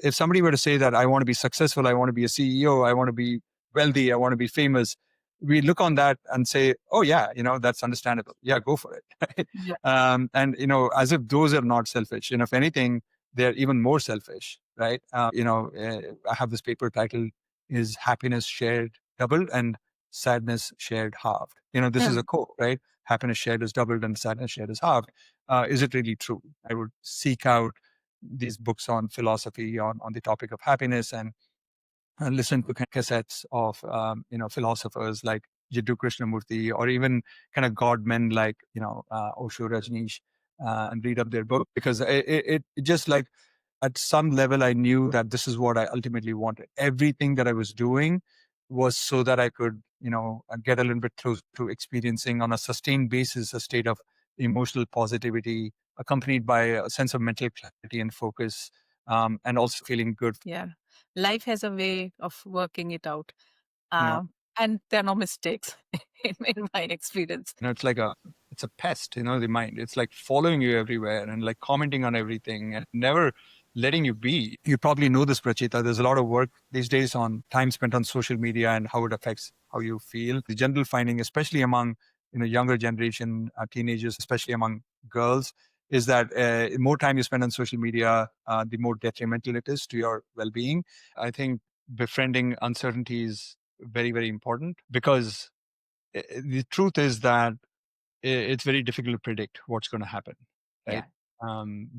If somebody were to say that I want to be successful, I want to be a CEO, I want to be wealthy, I want to be famous, we look on that and say, oh yeah, that's understandable. Yeah, go for it. Right? Yeah. And as if those are not selfish. If anything, they're even more selfish, right? I have this paper titled "Is Happiness Shared Doubled and Sadness Shared Halved?" This is a quote, right? Happiness shared is doubled and sadness shared is halved. Is it really true? I would seek out these books on philosophy on the topic of happiness, and listen to cassettes of philosophers like Jiddu Krishnamurti, or even kind of god men like Osho, Rajneesh, and read up their book, because it just like, at some level, I knew that this is what I ultimately wanted. Everything that I was doing was so that I could get a little bit close to experiencing on a sustained basis a state of emotional positivity, accompanied by a sense of mental clarity and focus, and also feeling good. Yeah. Life has a way of working it out. You know, And there are no mistakes in my experience. it's a pest, the mind. It's like following you everywhere and like commenting on everything and never letting you be. You probably know this, Pracheta. There's a lot of work these days on time spent on social media and how it affects how you feel. The general finding, especially among younger generation teenagers, especially among girls, is that the more time you spend on social media, the more detrimental it is to your well-being. I think befriending uncertainty is very, very important, because the truth is that it's very difficult to predict what's going to happen, right?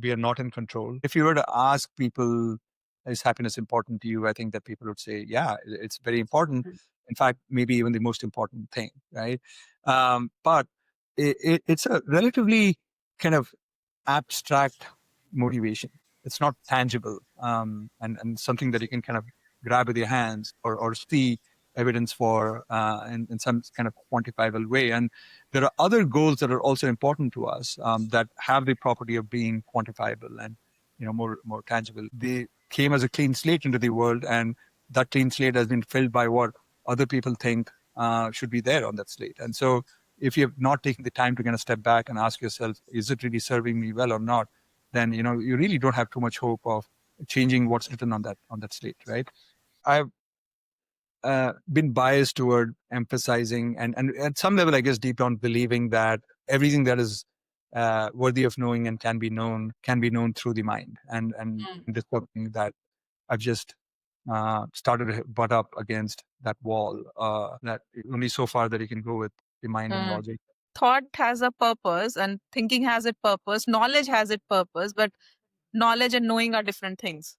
We are not in control. If you were to ask people, is happiness important to you? I think that people would say, yeah, it's very important. In fact, maybe even the most important thing, right? But it's a relatively kind of abstract motivation. It's not tangible, and something that you can kind of grab with your hands, or see evidence for in some kind of quantifiable way. And there are other goals that are also important to us, that have the property of being quantifiable and more tangible. They came as a clean slate into the world, and that clean slate has been filled by what other people think should be there on that slate. And so if you have not taken the time to kind of step back and ask yourself, is it really serving me well or not, then you really don't have too much hope of changing what's written on that slate, right? I've been biased toward emphasizing, and at some level, I guess deep down, believing that everything that is worthy of knowing and can be known through the mind. And this is something that I've just started to butt up against that wall, that only so far that you can go with the mind and logic. Thought has a purpose and thinking has its purpose. Knowledge has its purpose, but knowledge and knowing are different things.